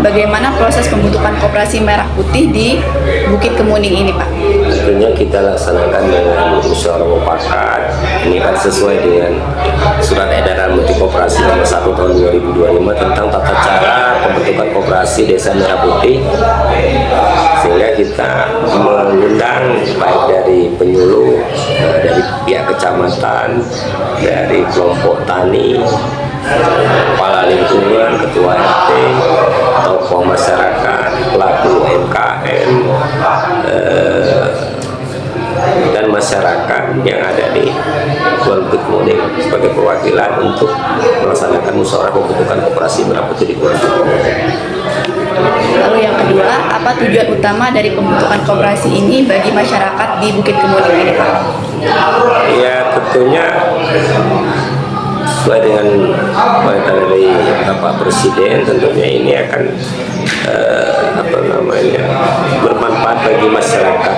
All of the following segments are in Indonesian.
bagaimana proses pembentukan Koperasi Merah Putih di Bukit Kemuning ini, Pak? Tentunya kita laksanakan dengan musyawarah mufakat. Ini kan sesuai dengan Surat Edaran Menteri Koperasi Nomor 1 Tahun 2025 tentang tata cara pembentukan Koperasi Desa Merah Putih, sehingga kita mengundang baik dari penyuluh, dari pihak kecamatan, dari kelompok tani, kepala lingkungan, ketua RT, tokoh masyarakat, pelaku UMKM, dan masyarakat yang ada di Bukit Kemuning sebagai perwakilan untuk melaksanakan musyawarah pembentukan Koperasi Merah Putih di Bukit Kemuning. Lalu yang kedua, apa tujuan utama dari pembentukan koperasi ini bagi masyarakat di Bukit Kemuning ini, Pak? Ya, tentunya sesuai dengan perintah dari Bapak Presiden, tentunya ini akan bermanfaat bagi masyarakat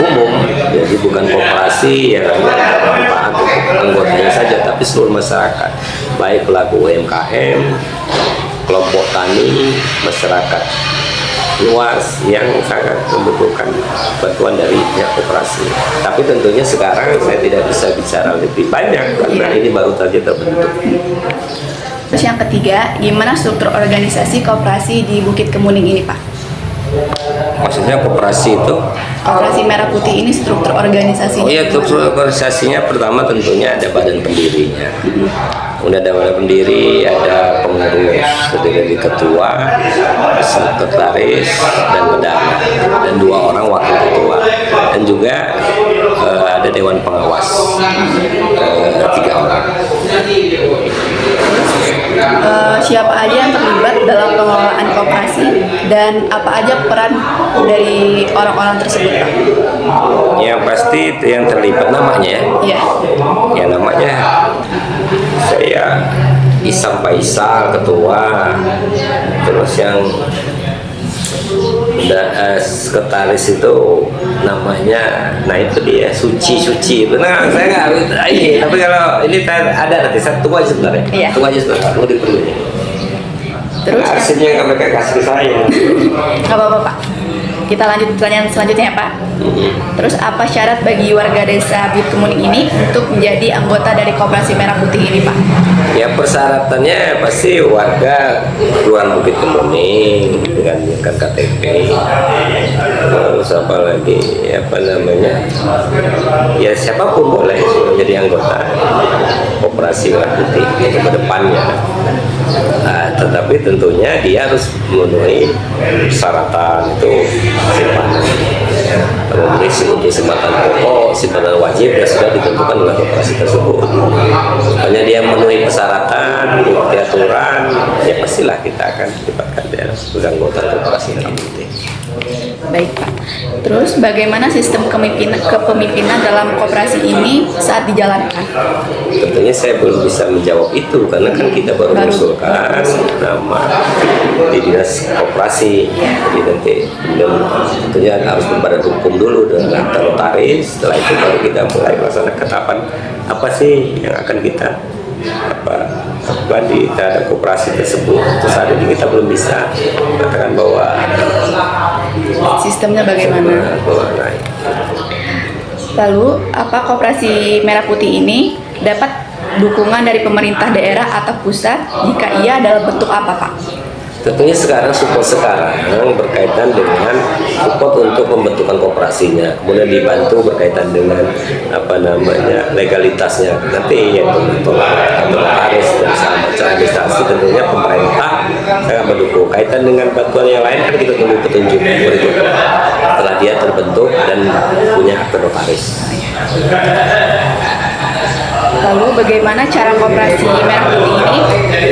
umum. Jadi bukan koperasi yang hanya bermanfaat untuk anggotanya saja, tapi seluruh masyarakat, baik pelaku UMKM, kelompok tani, masyarakat luas yang sangat membutuhkan bantuan dari pihak koperasi. Tapi tentunya sekarang saya tidak bisa bicara lebih banyak karena ini baru saja terbentuk. Terus yang ketiga, gimana struktur organisasi koperasi di Bukit Kemuning ini, Pak? Maksudnya koperasi itu? Koperasi Merah Putih ini struktur organisasi. Oh iya, struktur organisasinya pertama tentunya ada badan pendirinya. Kemudian ada badan pendiri, ada pengurus, terdiri dari ketua, sekretaris, dan bendahara, dan 2 orang wakil ketua, dan juga ada dewan pengawas, 3 orang. Siapa aja yang terlibat dalam pengelolaan koperasi dan apa aja peran dari orang-orang tersebut, Pak? Yang pasti yang terlibat namanya, Iya. ya namanya saya Isam Faisal, ketua. Terus yang sekretaris itu namanya, nah itu dia Suci. Benar, saya nggak ini. Tapi kalau ini ada nanti saya tunggu aja sebentar ya. Iya. Tunggu aja sebentar, mau diperluin. Terus Arsipnya yang mereka kasih ke saya. nggak apa-apa, Pak. Kita lanjut pertanyaan selanjutnya, Pak. Terus apa syarat bagi warga desa Bukit Kemuning ini untuk menjadi anggota dari Koperasi Merah Putih ini, Pak? Ya, persyaratannya pasti warga Kelurahan Bukit Kemuning dengan KTP. Terus apa lagi? Ya siapapun boleh menjadi anggota Koperasi Merah Putih itu ke depannya. Nah, tetapi tentunya dia harus memenuhi persyaratan itu memenuhi untuk simpanan pokok, simpanan wajib yang sudah ditentukan oleh koperasi tersebut. Hanya dia memenuhi persyaratan, mengikuti aturan, ya pastilah kita akan dilibatkan dalam sebagai anggota Koperasi Merah Putih. Baik, Pak. Terus bagaimana sistem kepemimpinan dalam koperasi ini saat dijalankan? Tentunya saya belum bisa menjawab itu karena kan kita baru mengusulkan nama di dinas koperasi. Jadi nanti tentunya harus berbadan hukum dulu dengan notaris. Setelah itu baru kita mulai melaksanakan tahapan apa sih yang akan kita lakukan di terhadap koperasi tersebut. Terus saat ini kita belum bisa mengatakan bahwa Sistemnya bagaimana? Lalu, apa Koperasi Merah Putih ini dapat dukungan dari pemerintah daerah atau pusat? Jika iya, dalam bentuk apa, Pak? Tentunya support sekarang berkaitan dengan support untuk pembentukan koperasinya, kemudian dibantu berkaitan dengan legalitasnya. Nanti yaitu notaris dan sahabat administrasi, tentunya pemerintah sangat mendukung. Kaitan dengan bantuan yang lain kan kita tunggu petunjuk berikutnya setelah dia terbentuk dan punya akte notaris. Lalu bagaimana cara Koperasi Merah Putih ini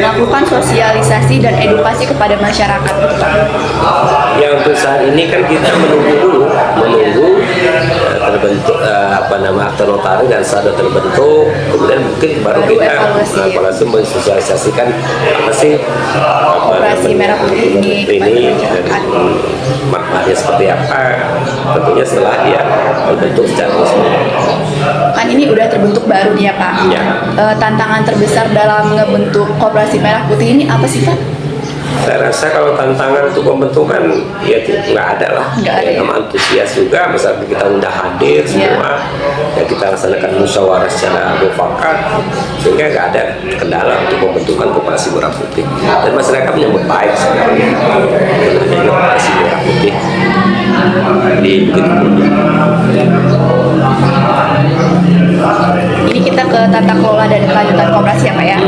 melakukan sosialisasi dan edukasi kepada masyarakat, Pak? Ya, untuk saat ini kan kita menunggu terbentuk akte notaris dan sudah terbentuk, kemudian mungkin baru kita evaluasi mensosialisasikan apa sih Koperasi Merah Putih ini manfaatnya seperti apa, tentunya setelah dia terbentuk secara resmi. Kan ini udah terbentuk baru nih ya, Pak. Ya. Tantangan terbesar dalam ngebentuk Koperasi Merah Putih ini apa sih, Pak? Saya rasa kalau tantangan untuk pembentukan ya nggak ada lah. Nggak ada, Ya, ya? sama antusias juga, misalnya kita udah hadir semua, ya kita laksanakan musyawarah secara mufakat, sehingga nggak ada kendala untuk pembentukan koperasi merah putih. Dan masyarakat menyambut baik sebenarnya adanya koperasi merah putih di Bukit Kemuning. Ini kita ke tata kelola dan kelanjutan koperasi ya Pak ya.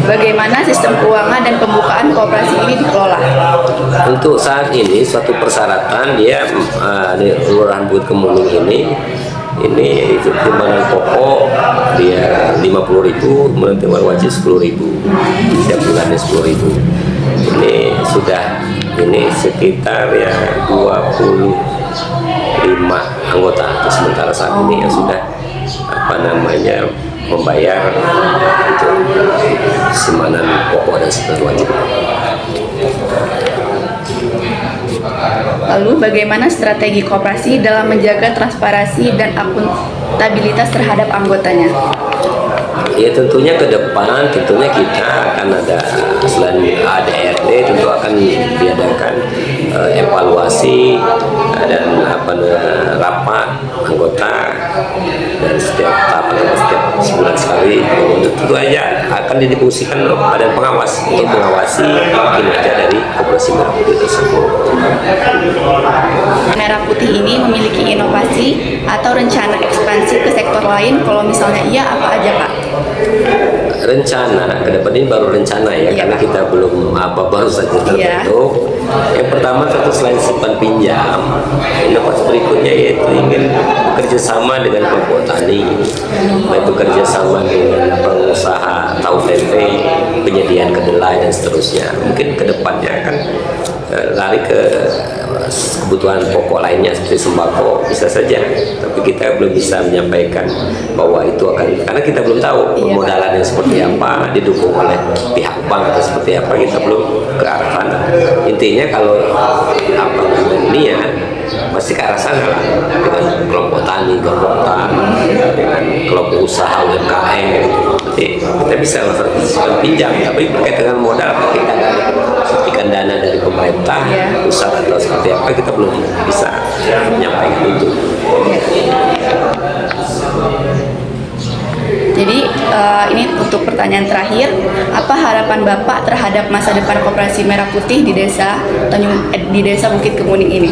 Bagaimana sistem keuangan dan pembukaan koperasi ini dikelola? Untuk saat ini suatu persyaratan dia di Kelurahan Bukit Kemuning ini itu timbangan pokok dia 50.000, kemudian timbangan wajib 10.000, setiap bulannya 10.000. Ini sudah sekitar ya 25 anggota atau sementara saat ini yang sudah membayar untuk simpanan pokok dan simpanan wajib. Lalu bagaimana strategi koperasi dalam menjaga transparansi dan akuntabilitas terhadap anggotanya? Ya tentunya ke depan tentunya kita akan ada selain ADRT tentu akan diadakan evaluasi dan rapat anggota dan setiap sebulan sekali tentu aja akan didiskusikan badan pengawas untuk mengawasi kinerja dari koperasi merah putih tersebut. Merah Putih ini memiliki inovasi atau rencana ekspansi ke sektor lain? Kalau misalnya iya, apa aja Pak? Rencana ke depan ini baru rencana ya, Iya, karena Pak. kita belum baru saja terbentuk. Yang pertama tentu selain simpan pinjam, inovasi berikutnya yaitu ingin bekerja sama dengan kelompok tani, yaitu kerjasama dengan pengusaha tahu tempe, penyediaan kedelai dan seterusnya. Mungkin ke depannya akan lari ke kebutuhan pokok lainnya seperti sembako bisa saja, tapi kita belum bisa menyampaikan bahwa itu akan, karena kita belum tahu permodalannya seperti apa, didukung oleh pihak bank atau seperti apa, kita belum ke arah sana. Intinya kalau ini ya masih ke arah sana lah, dengan kelompok tani, gabungan dengan kelompok usaha UMKM. Jadi kita bisa lakukan pinjam, tapi berkaitan dengan modal kita suntikan dana dari pemerintah, pusat atau seperti apa, kita belum bisa menyampaikan itu. Jadi ini untuk pertanyaan terakhir, apa harapan Bapak terhadap masa depan koperasi Merah Putih di desa Bukit Kemuning ini?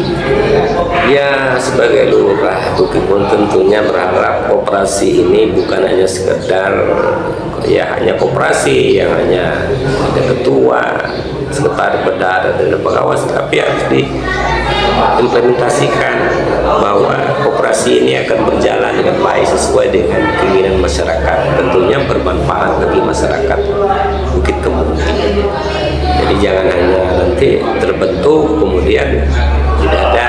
Ya, sebagai lurah Bukit Kemuning tentunya berharap koperasi ini bukan hanya sekedar ya hanya koperasi yang hanya ada ketua, sekretaris bendahara dan pengawas, tapi harus diimplementasikan bahwa koperasi ini akan berjalan dengan baik sesuai dengan keinginan masyarakat, tentunya bermanfaat bagi masyarakat Bukit Kemuning. Jadi jangan hanya nanti terbentuk kemudian tidak ada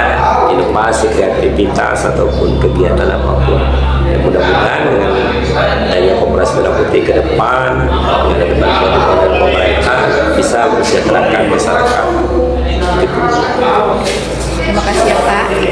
inovasi, kreativitas ataupun kegiatan apapun. Ya, mudah-mudahan dengan adanya koperasi Merah Putih ke depan dengan bantuan dari pemerintah bisa mensejahterakan masyarakat. Terima kasih ya Pak.